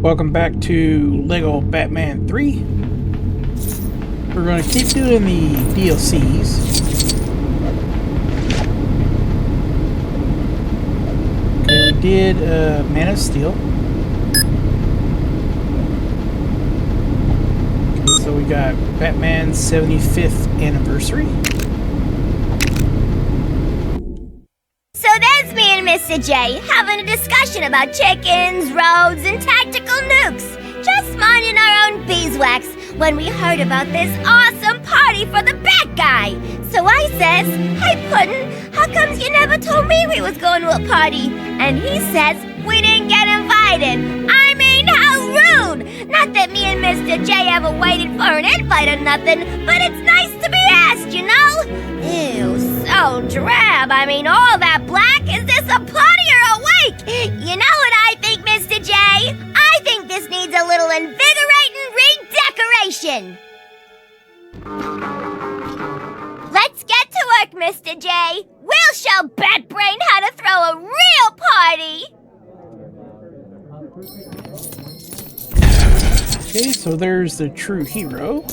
Welcome back to Lego Batman 3. We're going to keep doing the DLCs. Okay, we did Man of Steel. Okay, so we got Batman's 75th anniversary. So there's me and Mr. J having a discussion about chickens, roads, and tactical nukes. Just minding our own beeswax when we heard about this awesome party for the Bat Guy. So I says, "Hey Puddin', how comes you never told me we was going to a party?" And he says, "We didn't get invited." I mean, how rude! Not that me and Mr. J ever waited for an invite or nothing, but it's nice to be asked, you know? Ew, so drab. I mean, all that black? Is this a party or a wake? You know what I think, Mr. J? I think this needs a little invigorating redecoration. Let's get to work, Mr. J. We'll show Batbrain how to throw a real party. Okay, so there's the true hero.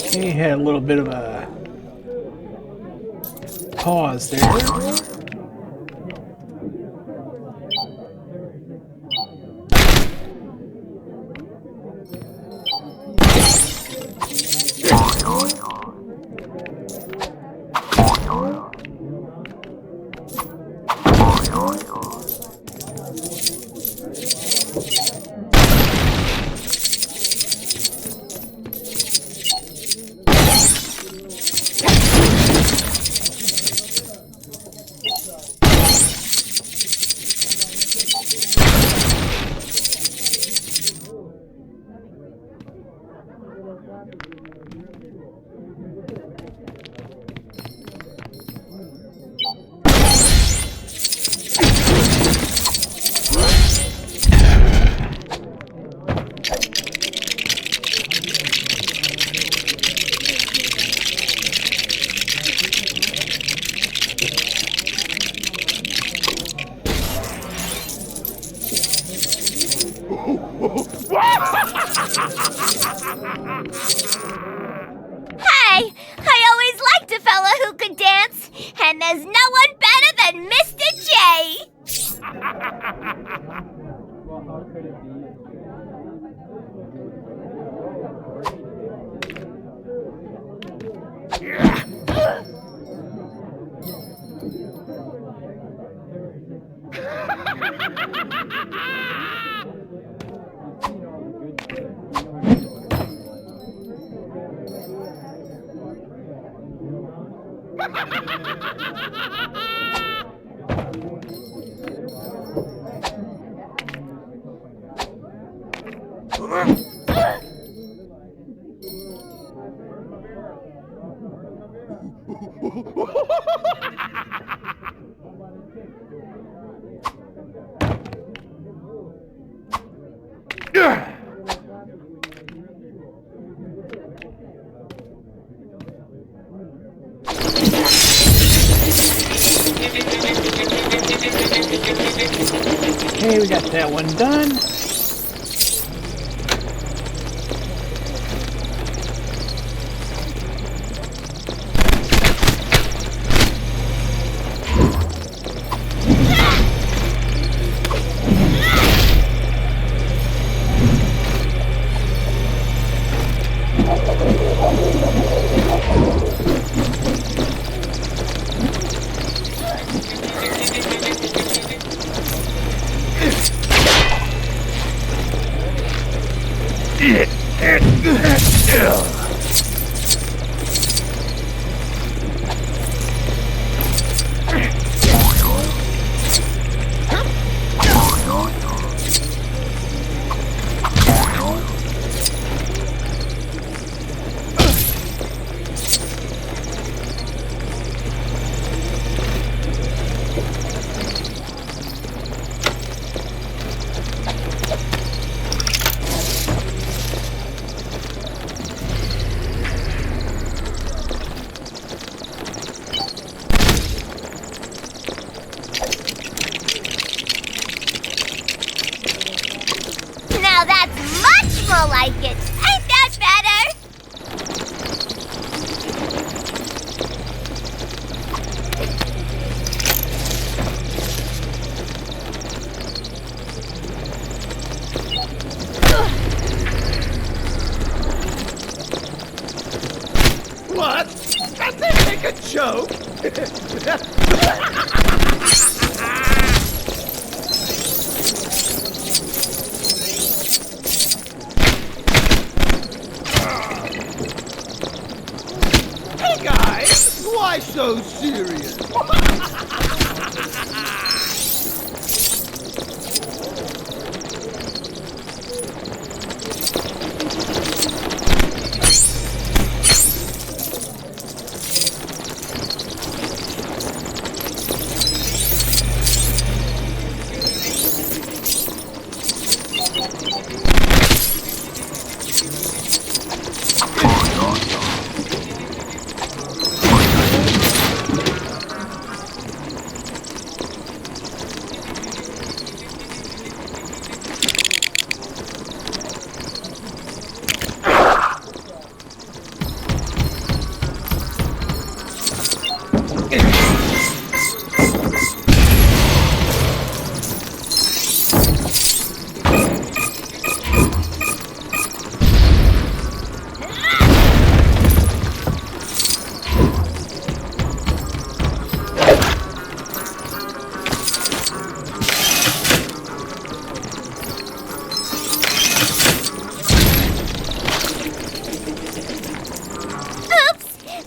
Okay, had a little bit of a pause there. Hey, I always liked a fella who could dance, and there's no one better than Mr. J. Okay, we got that one done. Hey guys, why so serious?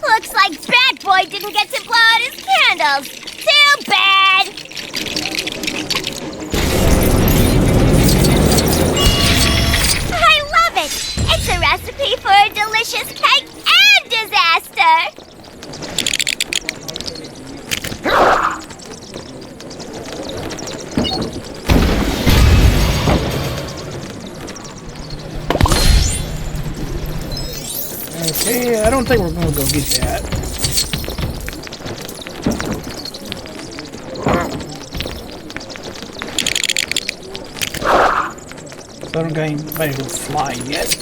Looks like Bad Boy didn't get to blow out his candles. Too bad! I love it! It's a recipe for a delicious cake and disaster! Okay, I don't think we're gonna go get that. So I don't got anybody who'll fly yet.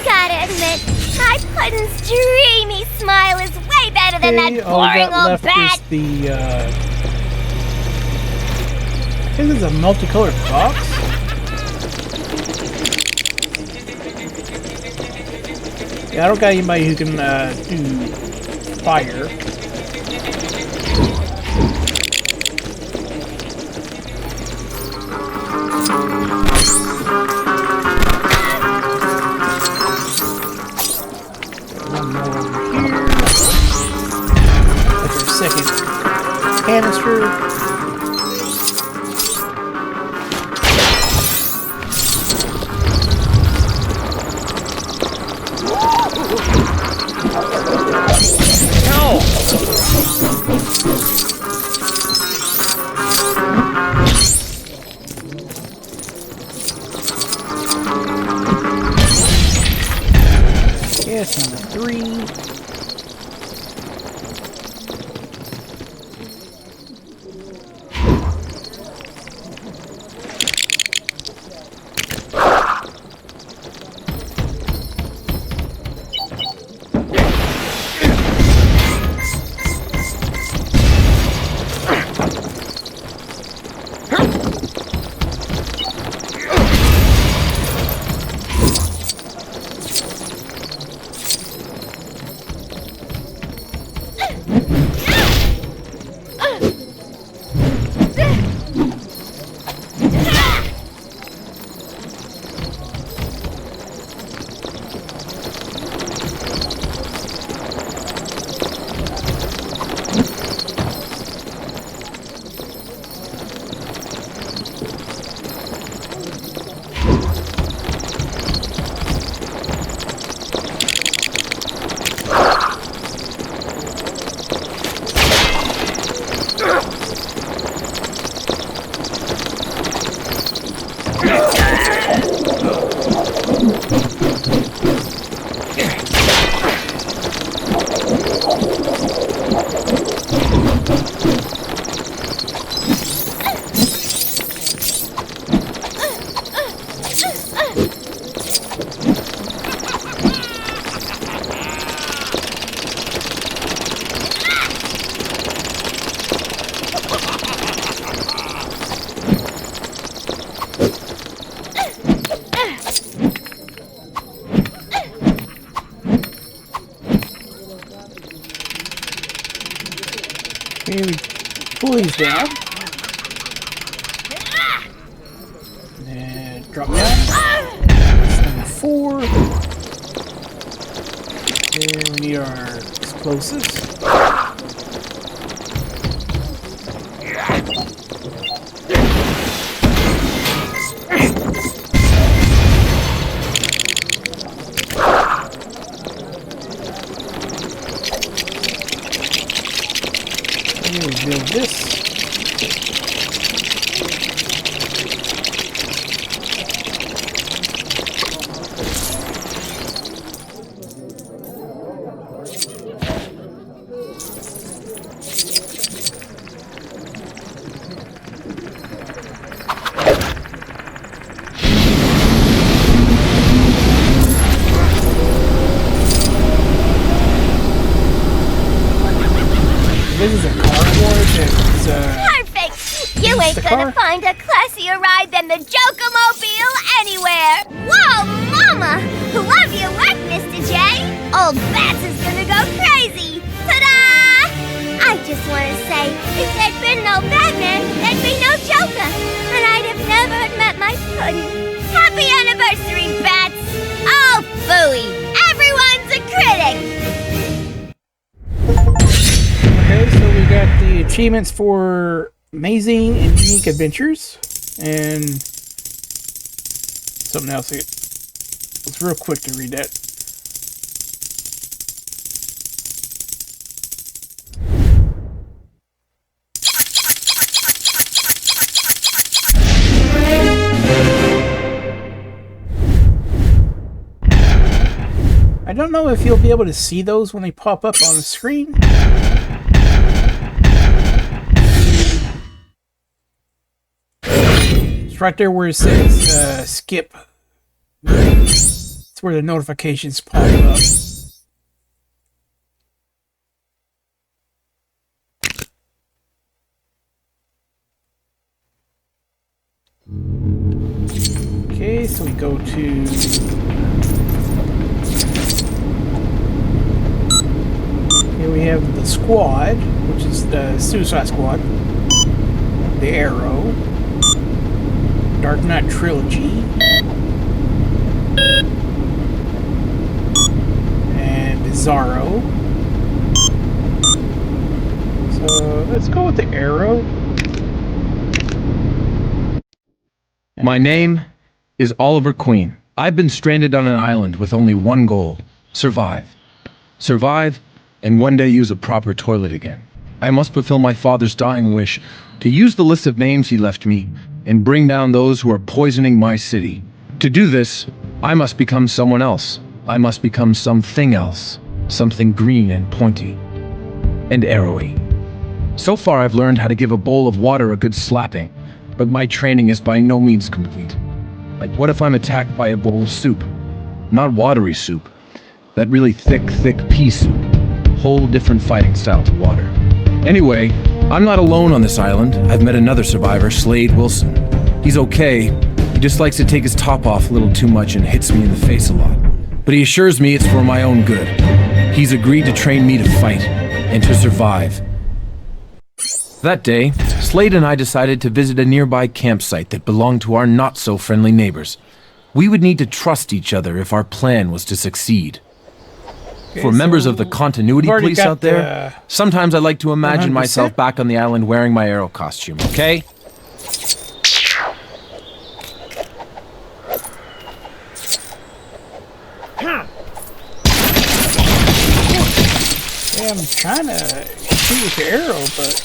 Gotta admit, my Puddin's dreamy smile is way better than that All we boring got old left bat. is the, I think it's a multicolored box. Yeah, I don't got anybody who can, do fire. One more over here. That's our second canister. Yes, number 3. Okay, we pull these down. And drop down. That's number 4. And we need our explosives. Build this. This is a cardboard that's, Perfect! You ain't gonna find a classier ride than the Jokomobile anywhere! Whoa, Mama! Love your work, Mr. J! Old Bats is gonna go crazy! Ta-da! I just wanna say, if there'd been no Batman, there'd be no Joker! And I'd have never met my pudding! Happy anniversary, Bats! Oh, phooey! Everyone's a critic! okay, so we got the achievements for amazing and unique adventures, and something else. It's real quick to read that. I don't know if you'll be able to see those when they pop up on the screen. It's right there where it says skip. It's where the notifications pop up. Okay, so we go to... Here we have the squad, which is the Suicide Squad, the Arrow, Dark Knight Trilogy, and Bizarro. So let's go with the Arrow. My name is Oliver Queen. I've been stranded on an island with only one goal: survive. Survive, and one day use a proper toilet again. I must fulfill my father's dying wish to use the list of names he left me and bring down those who are poisoning my city. To do this, I must become someone else. I must become something else. Something green and pointy and arrowy. So far, I've learned how to give a bowl of water a good slapping, but my training is by no means complete. Like, what if I'm attacked by a bowl of soup? Not watery soup. That really thick pea soup. Whole different fighting style to water. Anyway, I'm not alone on this island. I've met another survivor, Slade Wilson. He's okay. He just likes to take his top off a little too much and hits me in the face a lot. But he assures me it's for my own good. He's agreed to train me to fight and to survive. That day, Slade and I decided to visit a nearby campsite that belonged to our not-so-friendly neighbors. We would need to trust each other if our plan was to succeed. Okay, For members of the continuity already police got out there, sometimes I like to imagine 100%. myself back on the island wearing my Arrow costume, okay? Yeah, I'm trying to shoot with the arrow, but...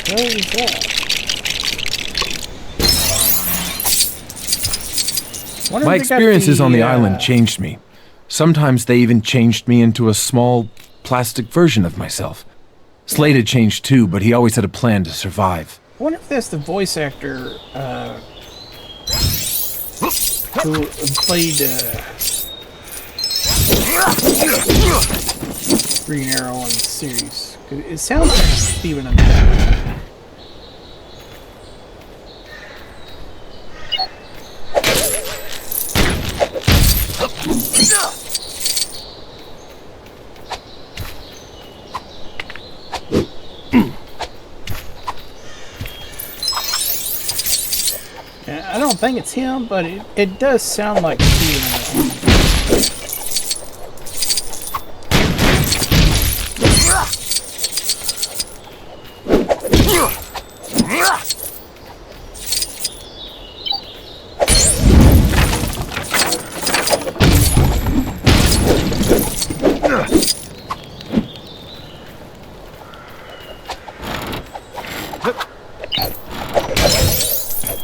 What is that? Wonder My if they got experiences on the uh, island changed me. Sometimes they even changed me into a small, plastic version of myself. Slade had changed too, but he always had a plan to survive. I wonder if that's the voice actor who played Green Arrow in the series. It sounds like Steven Amell. I don't think it's him, but it does sound like Steven Amell.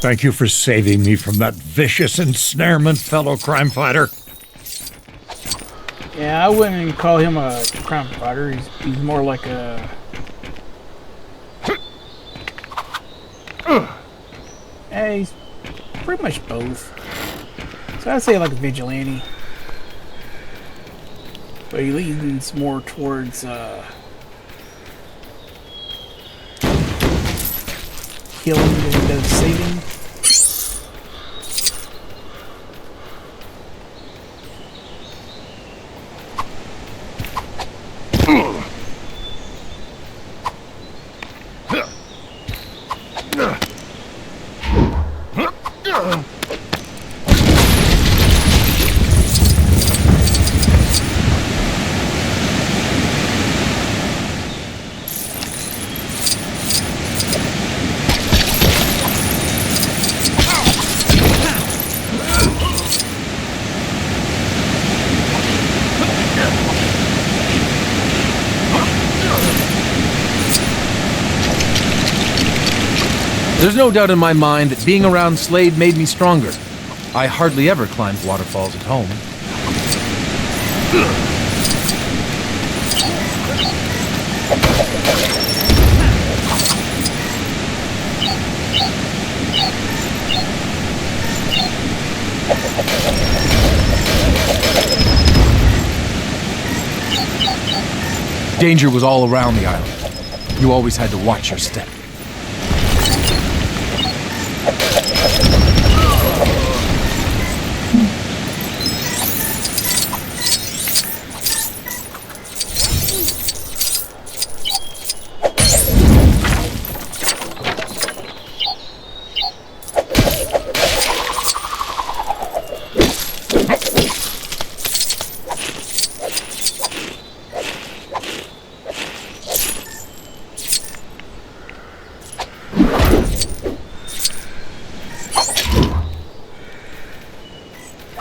Thank you for saving me from that vicious ensnarement, fellow crime fighter. Yeah, I wouldn't even call him a crime fighter. He's more like a... Yeah, he's pretty much both. So I'd say like a vigilante. But he leans more towards killing than he does saving. There's no doubt in my mind that being around Slade made me stronger. I hardly ever climbed waterfalls at home. Danger was all around the island. You always had to watch your step.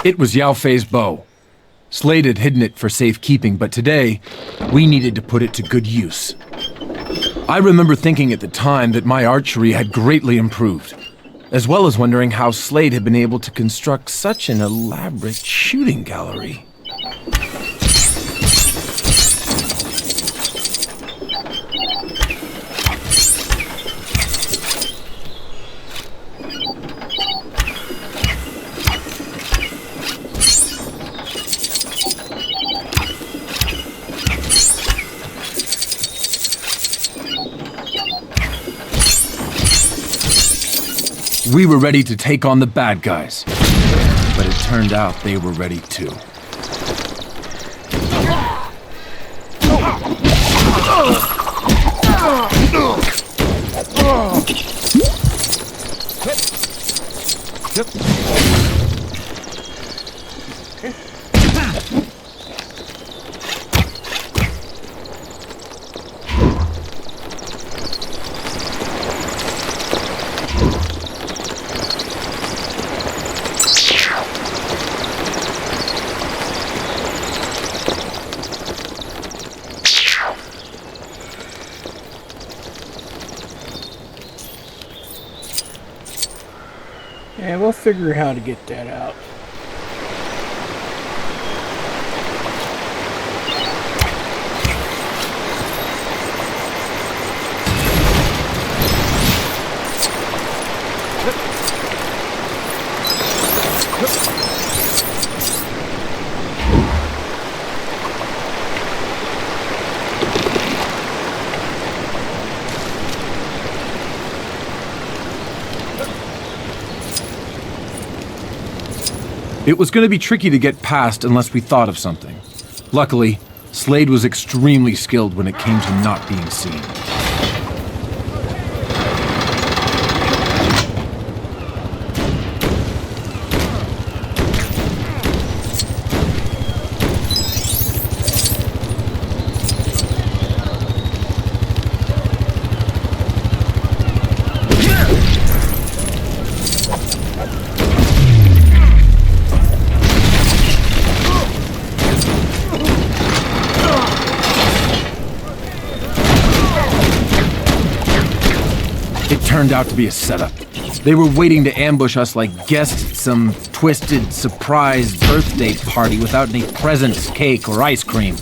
It was Yao Fei's bow. Slade had hidden it for safekeeping, but today, we needed to put it to good use. I remember thinking at the time that my archery had greatly improved, as well as wondering how Slade had been able to construct such an elaborate shooting gallery. We were ready to take on the bad guys, but it turned out they were ready too. Yeah, we'll figure how to get that out. It was going to be tricky to get past unless we thought of something. Luckily, Slade was extremely skilled when it came to not being seen. It turned out to be a setup. They were waiting to ambush us like guests at some twisted, surprise birthday party without any presents, cake, or ice cream.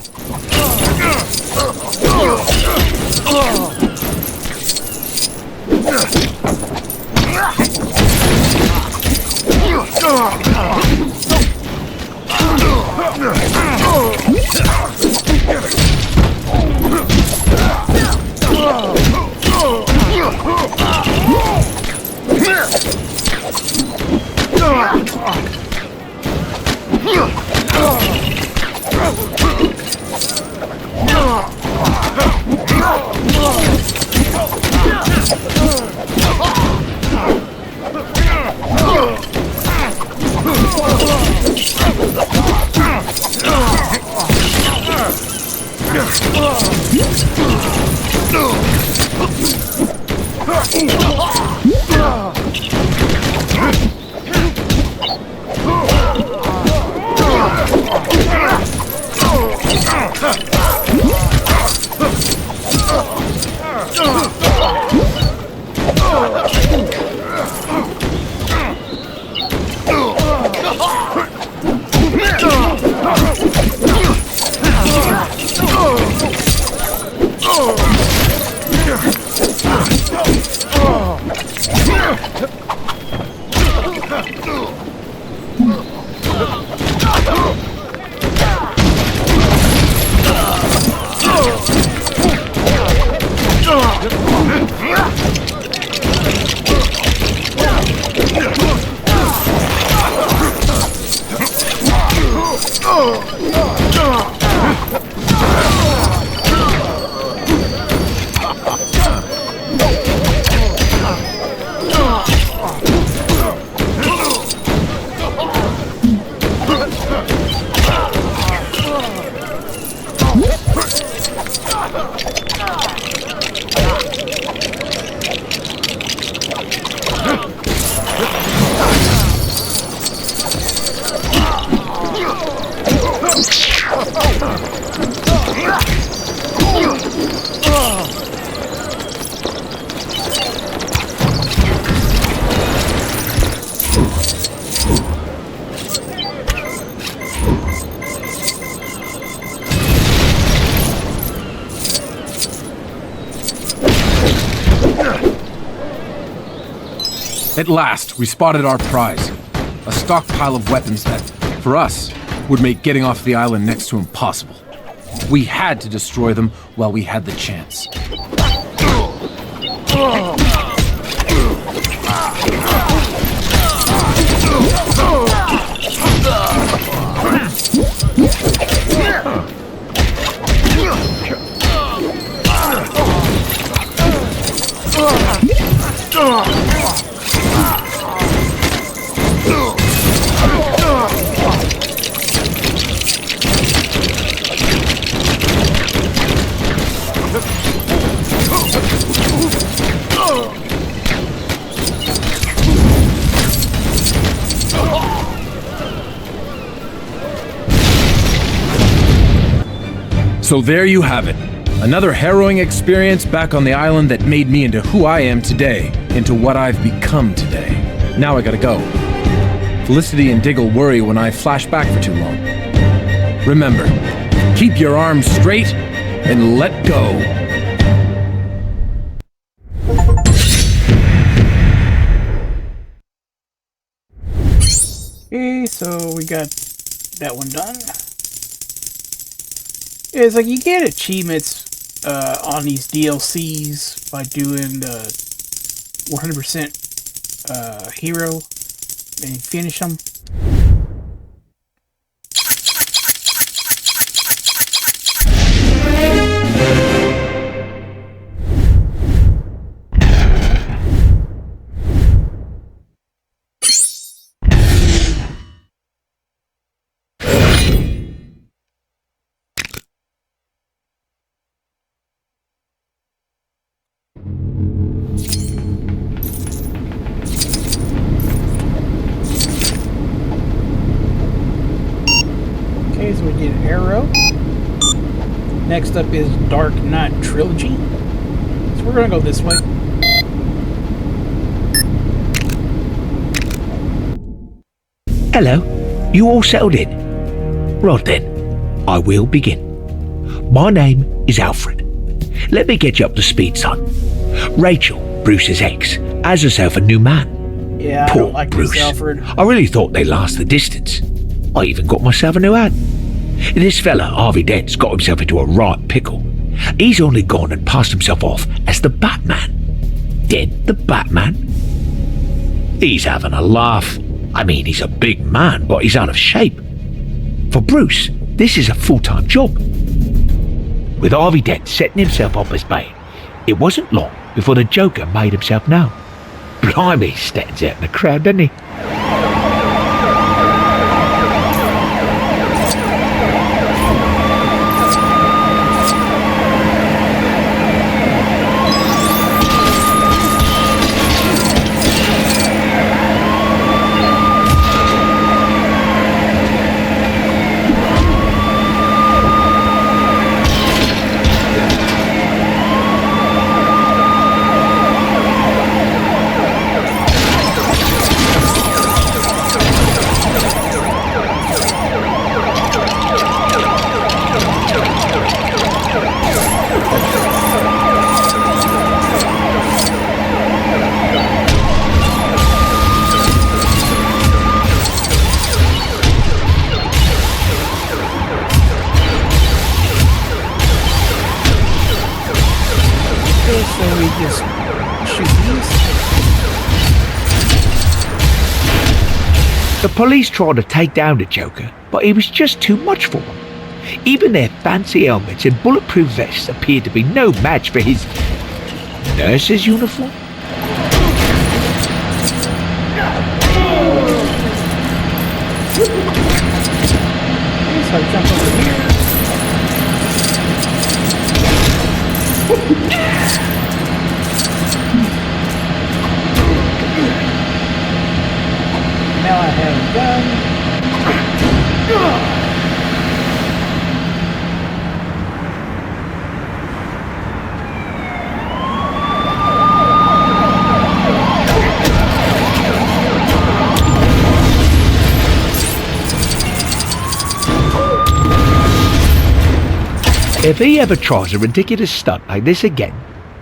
At last, we spotted our prize. A stockpile of weapons that, for us, would make getting off the island next to impossible. We had to destroy them while we had the chance. So there you have it. Another harrowing experience back on the island that made me into who I am today, into what I've become today. Now I gotta go. Felicity and Diggle worry when I flash back for too long. Remember, keep your arms straight and let go. Okay, so we got that one done. Yeah, it's like you get achievements on these DLCs by doing the 100% hero and finish them. Okay, so we did an Arrow. Next up is Dark Knight Trilogy. So we're gonna go this way. Hello, you all settled in? Right then, I will begin. My name is Alfred. Let me get you up to speed, son. Rachel, Bruce's ex, has herself a new man. Yeah, I Poor don't like Bruce. this, Alfred. I really thought they last the distance. I even got myself a new hat. This fella, Harvey Dent's got himself into a right pickle. He's only gone and passed himself off as the Batman. Dent the Batman? He's having a laugh. I mean, he's a big man, but he's out of shape. For Bruce, this is a full-time job. With Harvey Dent setting himself up as Bane, it wasn't long before the Joker made himself known. Blimey, he stands out in the crowd, doesn't he? So we just shoot these. The police tried to take down the Joker, but he was just too much for them. Even their fancy helmets and bulletproof vests appeared to be no match for his nurse's uniform. So I jump over here. Now I have a gun. If he ever tries a ridiculous stunt like this again,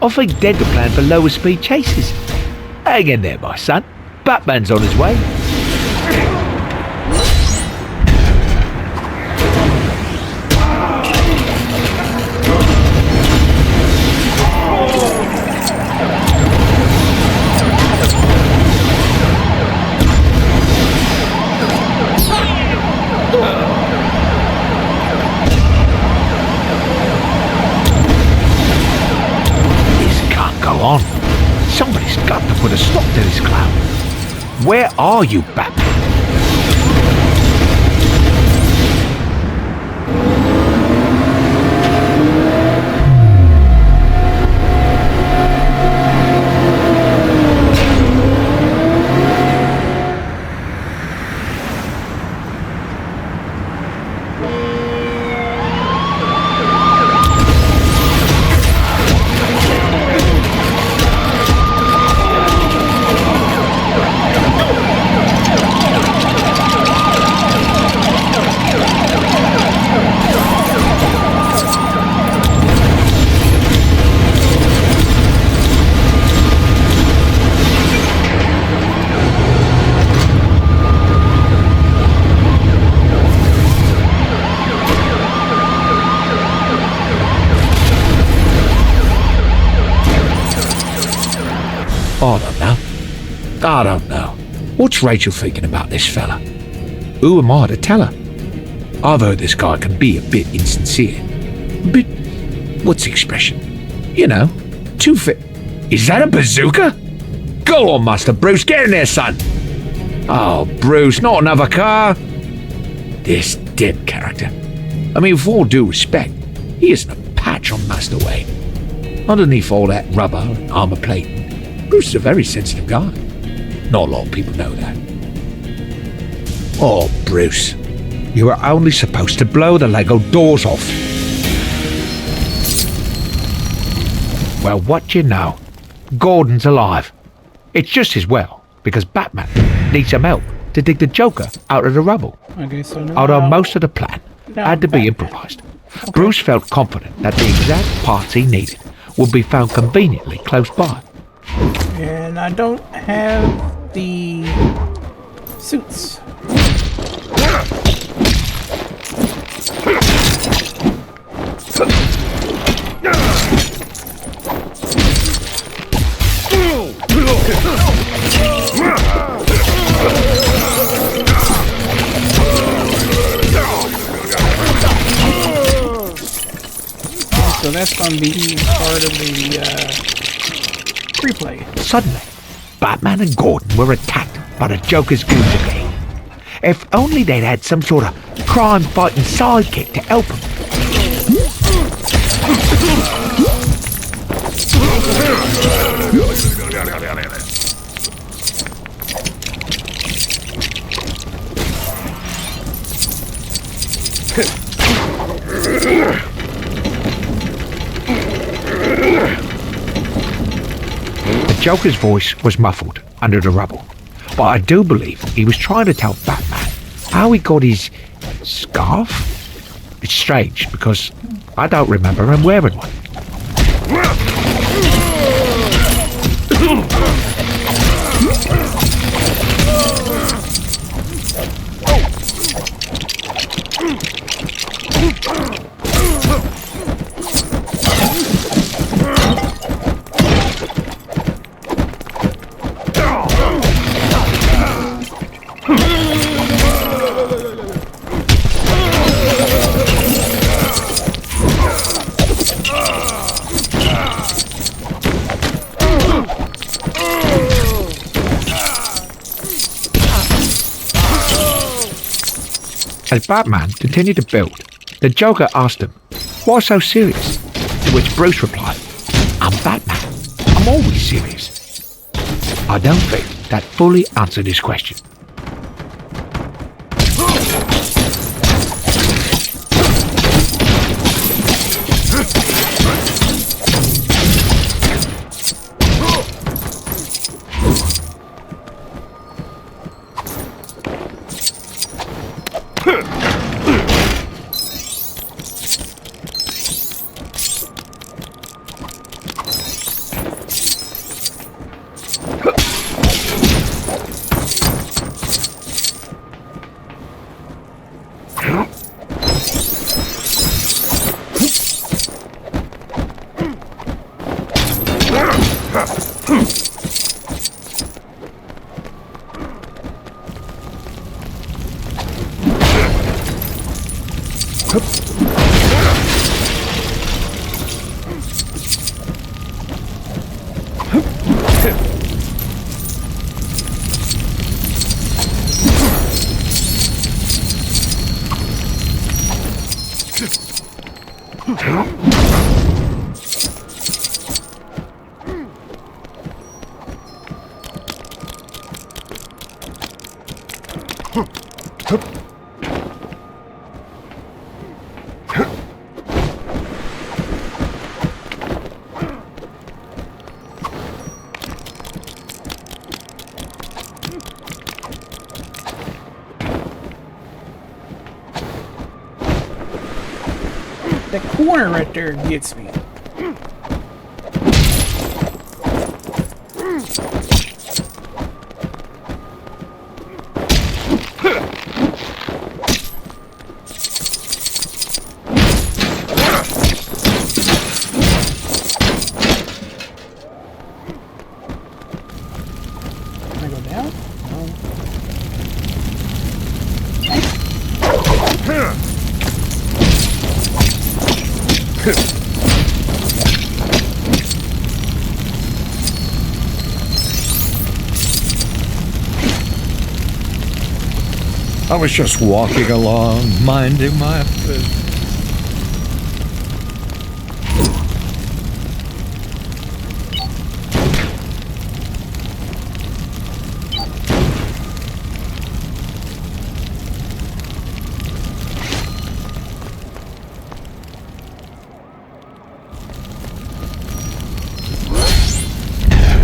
I think Dent will plan for lower speed chases. Hang in there, my son. Batman's on his way. On. Somebody's got to put a stop to this clown. Where are you, Batman? I don't know. What's Rachel thinking about this fella? Who am I to tell her? I've heard this guy can be a bit insincere. A bit, what's the expression? You know, too fit. Is that a bazooka? Go on, Master Bruce, get in there, son. Oh, Bruce, not another car. This Dip character. I mean, with all due respect, he isn't a patch on Master Wayne. Underneath all that rubber and armor plating, Bruce is a very sensitive guy. Not a lot of people know that. Oh, Bruce, you were only supposed to blow the Lego doors off. Well, what you know, Gordon's alive. It's just as well, because Batman needs some help to dig the Joker out of the rubble. Okay, so now... Although most of the plan Now had to be Batman. improvised. Bruce felt confident that the exact parts he needed would be found conveniently close by. And I don't have the suits. So that's going to be part of the replay. Suddenly, Batman and Gordon were attacked by the Joker's goons again. If only they'd had some sort of crime-fighting sidekick to help them. The Joker's voice was muffled under the rubble, but I do believe he was trying to tell Batman how he got his scarf. It's strange because I don't remember him wearing one. As Batman continued to build, the Joker asked him, "Why so serious?" To which Bruce replied, "I'm Batman. I'm always serious." I don't think that fully answered his question. The corner right there gets me. I was just walking along, minding my business.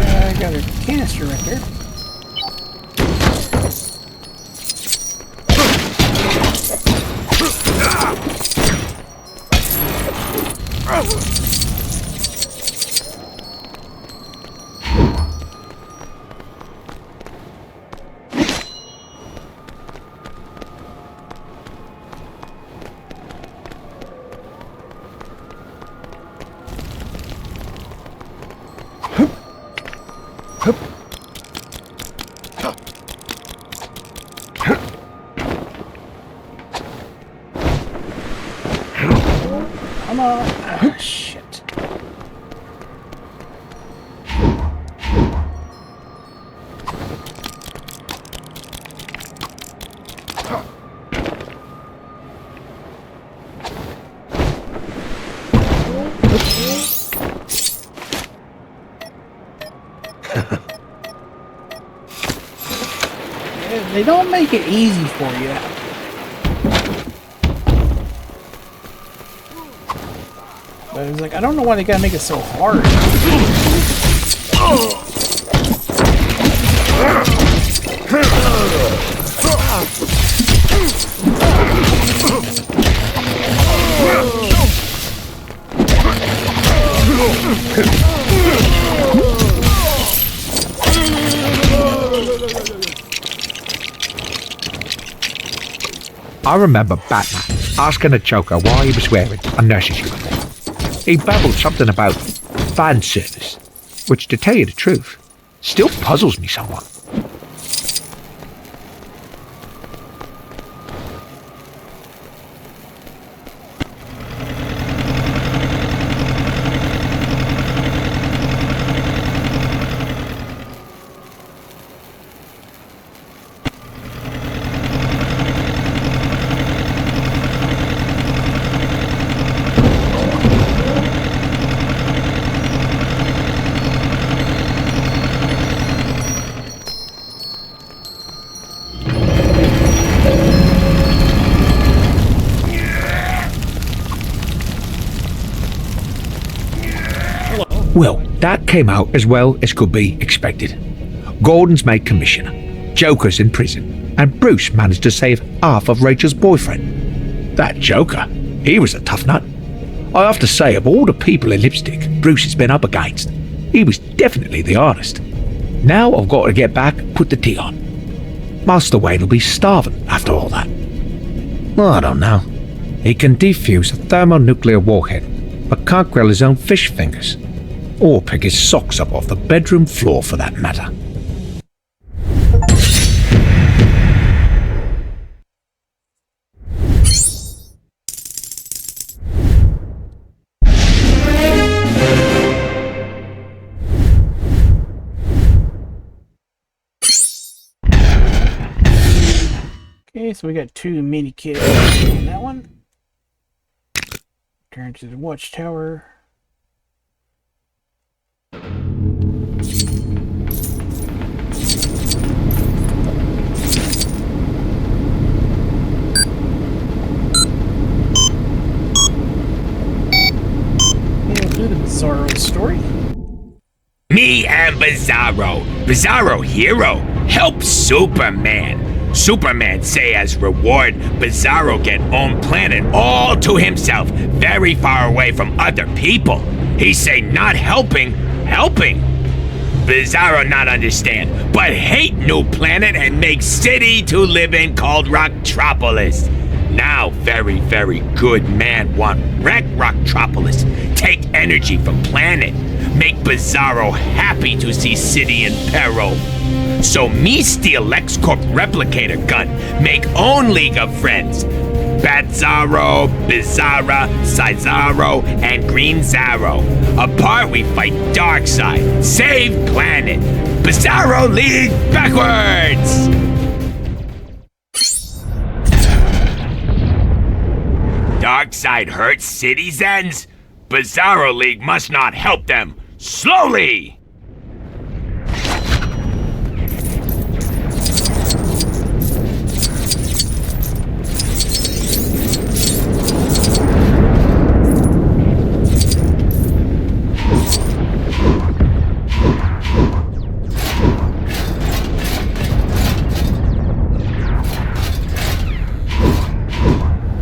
I got a canister right there. Come on. Ah, shit. They don't make it easy for you. But it's like, I don't know why they gotta make it so hard. I remember Batman asking the Joker why he was wearing a nurse's uniform. He babbled something about fan service, which, to tell you the truth, still puzzles me somewhat. Well, that came out as well as could be expected. Gordon's made commissioner, Joker's in prison, and Bruce managed to save half of Rachel's boyfriend. That Joker, he was a tough nut. I have to say, of all the people in Lipstick Bruce has been up against, he was definitely the hardest. Now I've got to get back and put the tea on. Master Wayne will be starving after all that. Well, I don't know. He can defuse a thermonuclear warhead, but can't grill his own fish fingers. Or pick his socks up off the bedroom floor for that matter. Okay, so we got 2 mini kits on that one. Turn to the watchtower. Bizarro story. Me and Bizarro. Bizarro hero. Help Superman. Superman say as reward, Bizarro get own planet all to himself, very far away from other people. He say not helping. Bizarro not understand, but hate new planet and make city to live in called Rocktropolis. Now very, very good man want wreck Rocktropolis, take energy from planet, make Bizarro happy to see city in peril. So me steal LexCorp replicator gun, make own League of Friends. Batzarro, Bizarra, Sizarro, and Green Zarro. Apart we fight Darkseid, save planet. Bizarro League backwards! Darkseid hurt citizens? Bizarro League must not help them. Slowly!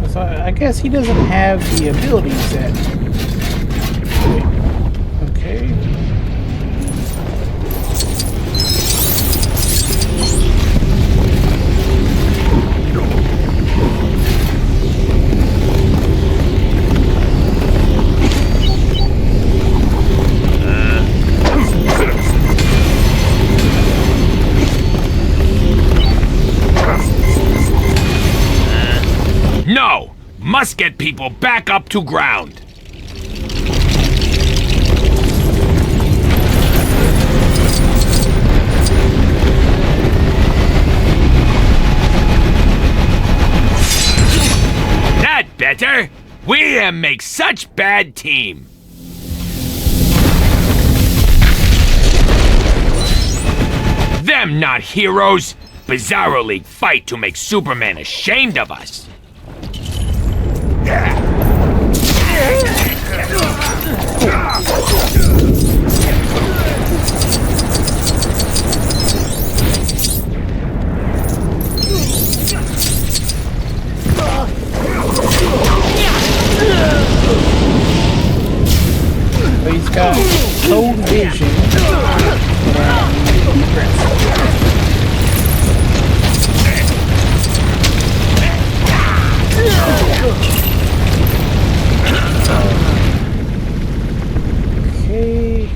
So I guess he doesn't have the abilities that. Okay. No! Must get people back up to ground. That better? We make such bad team. Them not heroes. Bizarro League fight to make Superman ashamed of us. But he's got code vision. Okay.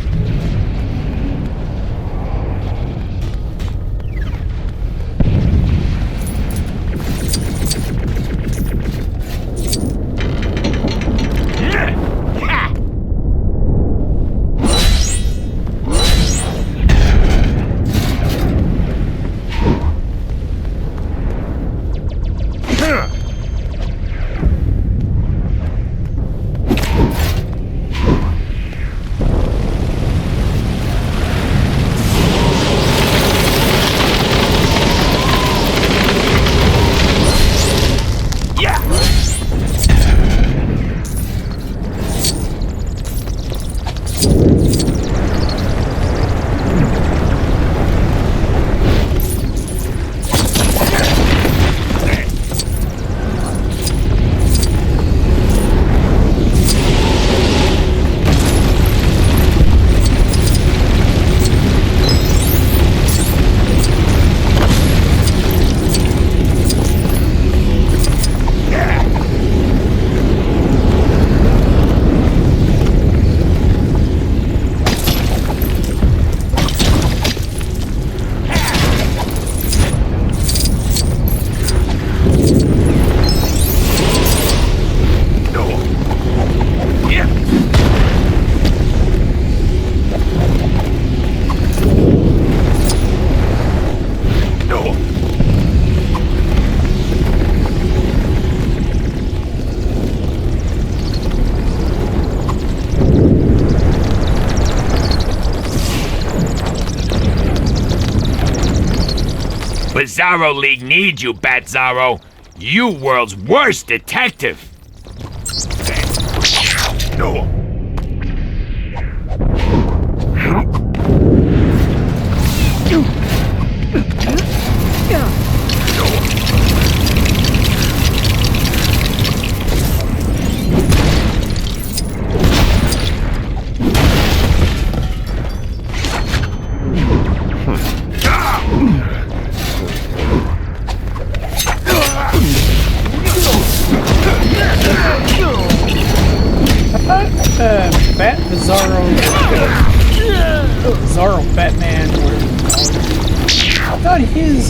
Bizarro League needs you, Bat-Zaro. You world's worst detective. No. Bizarro Batman, whatever you call it. I thought his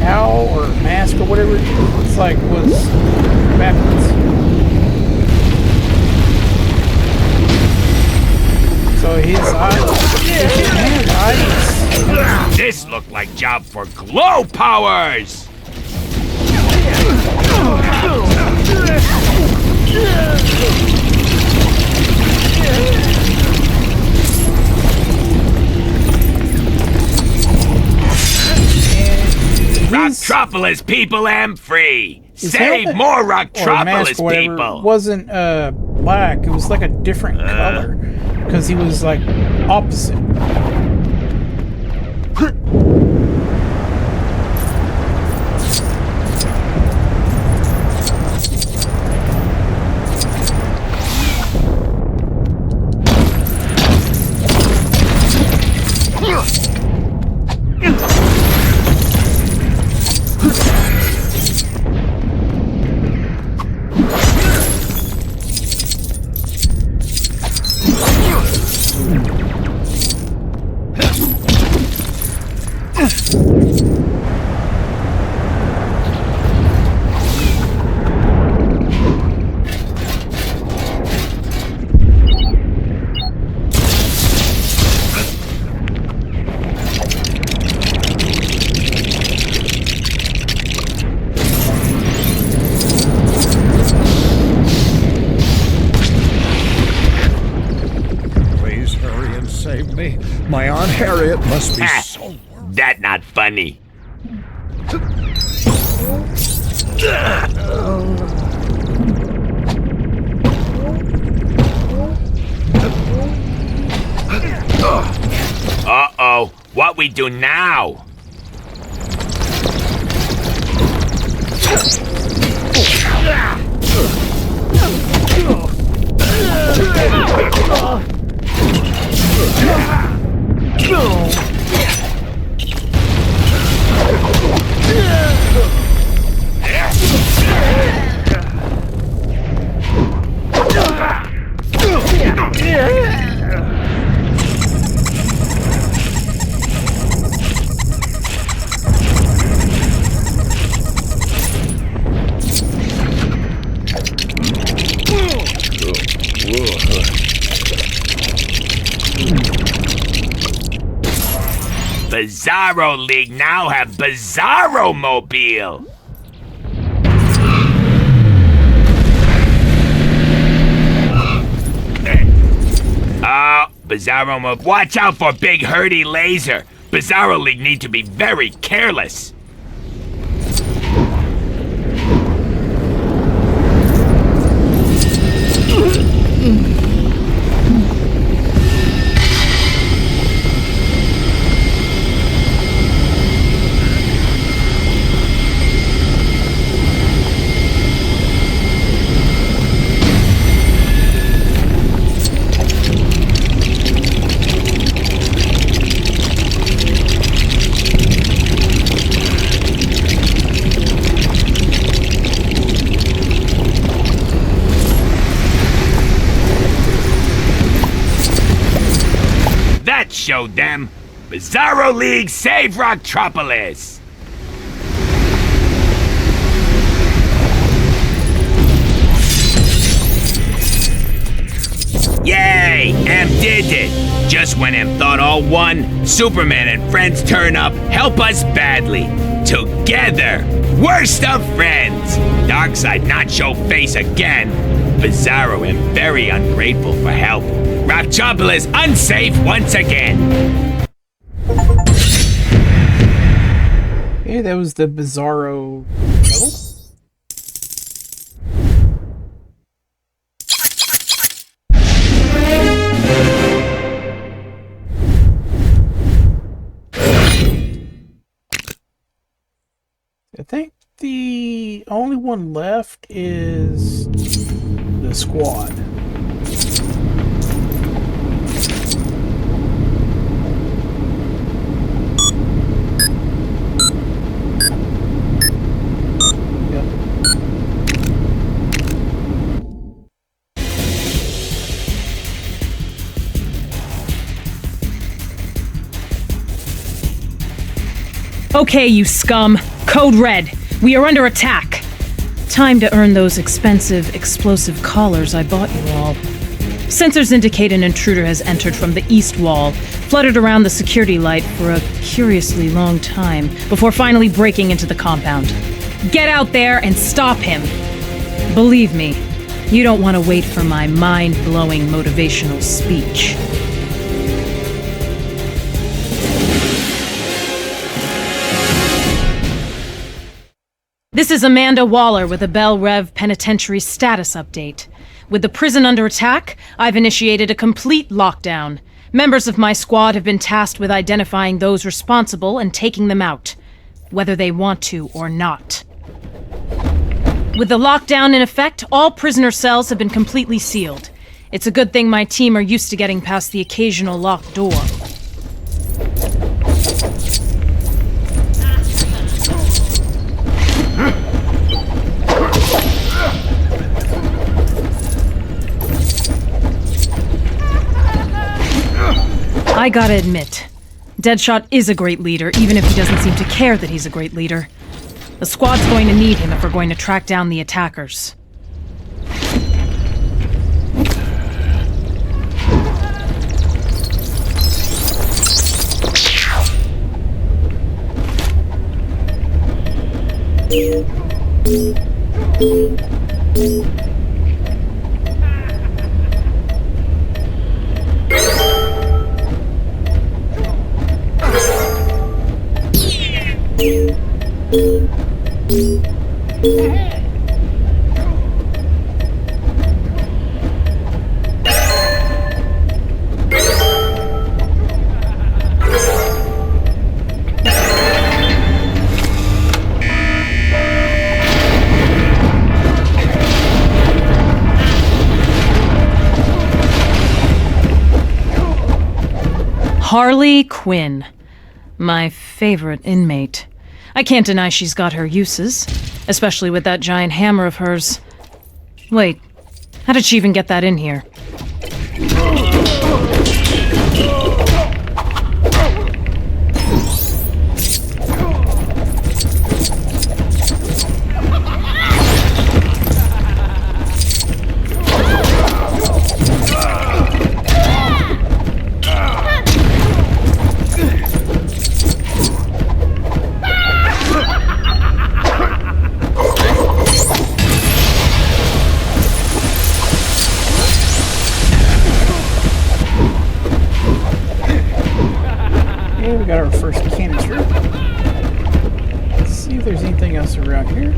cowl or mask or whatever it's like was backwards. So his eyes. This looked like job for glow powers. Rocktropolis people am free. His Save helmet more or mask Rocktropolis or whatever people. wasn't black. It was like a different color because he was like opposite. Please hurry and save me. My Aunt Harriet must be Ha! so... That not funny. Uh-oh. What we do now? Bizarro League now have Bizarro Mobile. Oh, Bizarro Mobile. Watch out for Big Hurdy Laser. Bizarro League need to be very careless. That showed them. Bizarro League save Rocktropolis. Yay! Em did it! Just when Em thought all won, Superman and friends turn up, help us badly. Together, worst of friends. Darkseid not show face again. Bizarro am very ungrateful for help. Rocktropolis unsafe once again. Okay, that was the Bizarro level. I think the only one left is the squad. Yep. Okay, you scum. Code Red. We are under attack. Time to earn those expensive, explosive collars I bought you all. Sensors indicate an intruder has entered from the east wall, fluttered around the security light for a curiously long time, before finally breaking into the compound. Get out there and stop him. Believe me, you don't want to wait for my mind-blowing motivational speech. This is Amanda Waller with a Belle Rev Penitentiary status update. With the prison under attack, I've initiated a complete lockdown. Members of my squad have been tasked with identifying those responsible and taking them out, whether they want to or not. With the lockdown in effect, all prisoner cells have been completely sealed. It's a good thing my team are used to getting past the occasional locked door. I gotta admit, Deadshot is a great leader, even if he doesn't seem to care that he's a great leader. The squad's going to need him if we're going to track down the attackers. Harley Quinn. My favorite inmate. I can't deny she's got her uses, especially with that giant hammer of hers. Wait, how did she even get that in here? Okay, we got our first canister. Let's see if there's anything else around here.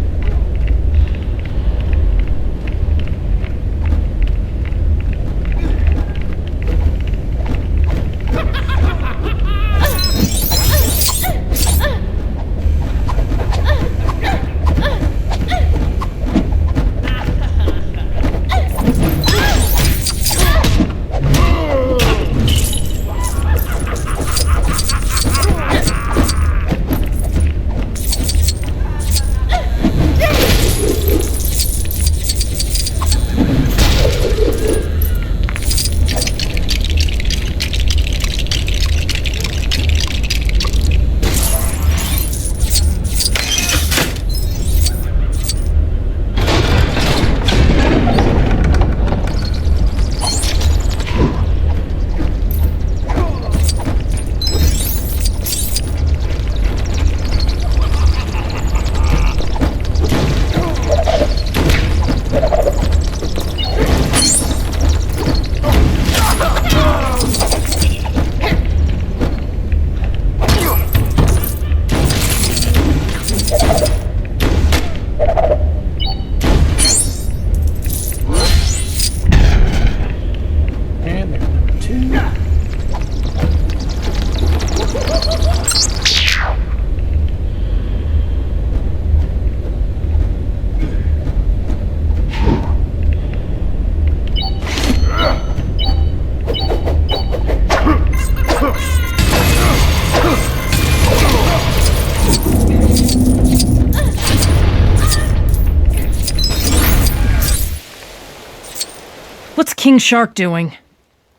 What's King Shark doing?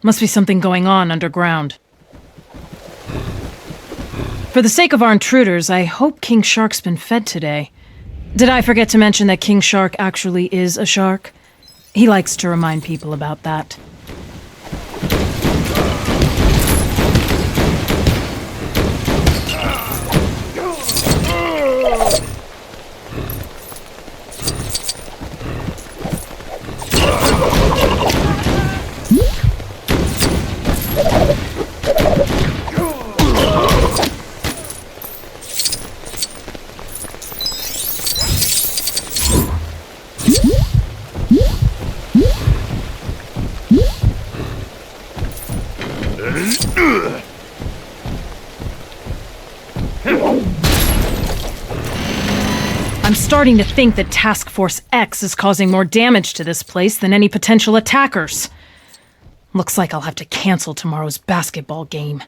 Must be something going on underground. For the sake of our intruders, I hope King Shark's been fed today. Did I forget to mention that King Shark actually is a shark? He likes to remind people about that. I'm starting to think that Task Force X is causing more damage to this place than any potential attackers. Looks like I'll have to cancel tomorrow's basketball game.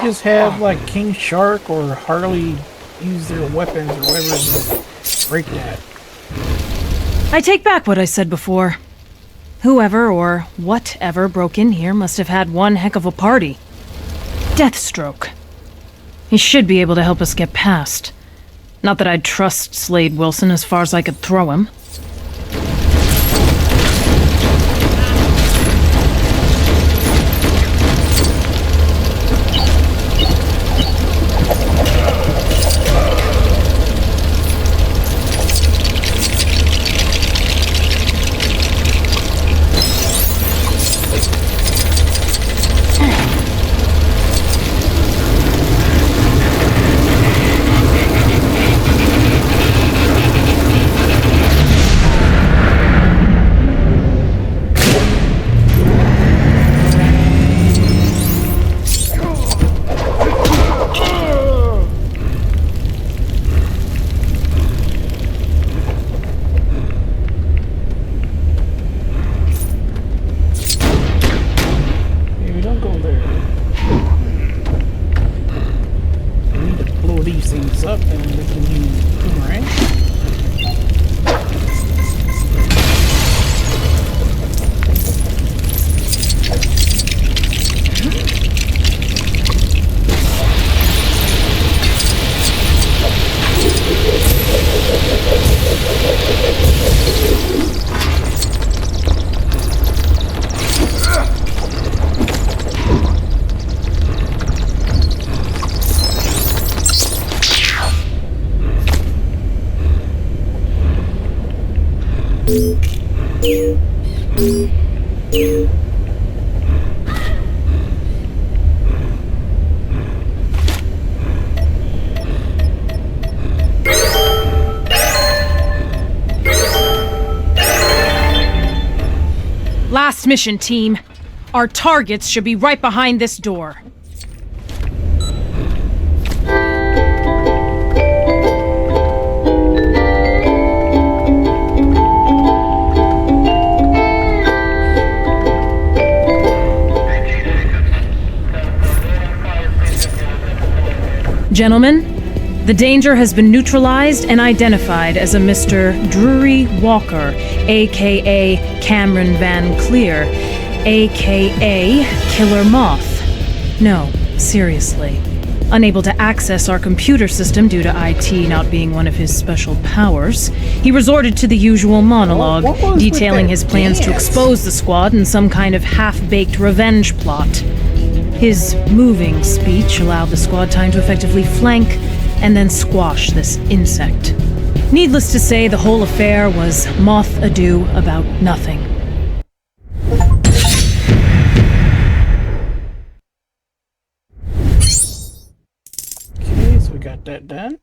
Just have like King Shark or Harley use their weapons or whatever to break that. I take back what I said before. Whoever or whatever broke in here must have had one heck of a party. Deathstroke. He should be able to help us get past. Not that I'd trust Slade Wilson as far as I could throw him. Last mission, team. Our targets should be right behind this door. Gentlemen, the danger has been neutralized and identified as a Mr. Drury Walker, aka Cameron Van Cleer, aka Killer Moth. No, seriously. Unable to access our computer system due to IT not being one of his special powers, he resorted to the usual monologue, detailing his plans to expose the squad in some kind of half-baked revenge plot. His moving speech allowed the squad time to effectively flank and then squash this insect. Needless to say, the whole affair was moth ado about nothing. Okay, so we got that done.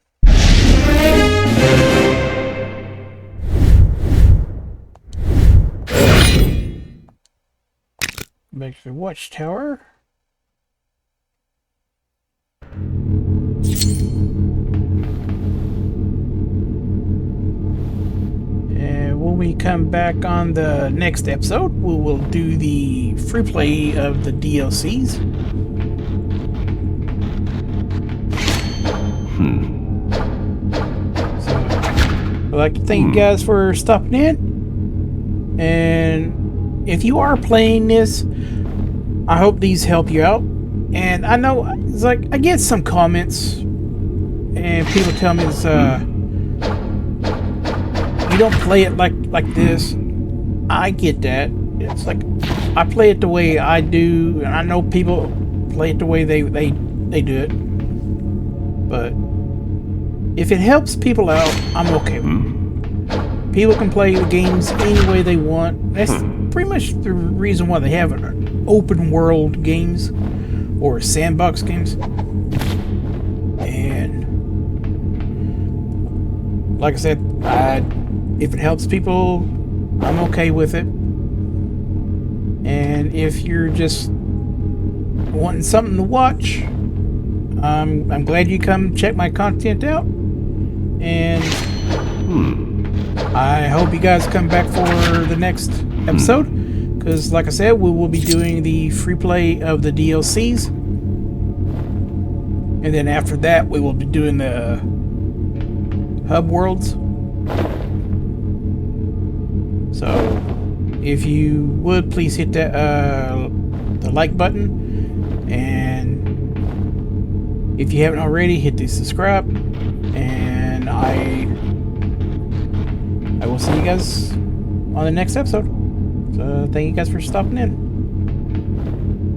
Back to the watchtower. And when we come back on the next episode, we will do the free play of the DLCs. So, I'd like to thank you guys for stopping in. And if you are playing this, I hope these help you out. And I know it's like I get some comments and people tell me it's you don't play it like this. I get that. It's like I play it the way I do, and I know people play it the way they do it. But if it helps people out, I'm okay with it. People can play the games any way they want. That's pretty much the reason why they have open world games or sandbox games. And like I said, if it helps people, I'm okay with it. And if you're just wanting something to watch, I'm glad you come check my content out. And I hope you guys come back for the next episode, because like I said, we will be doing the free play of the DLCs, and then after that we will be doing the hub worlds. So if you would please hit that the like button, and if you haven't already, hit the subscribe, and I will see you guys on the next episode. So thank you guys for stopping in.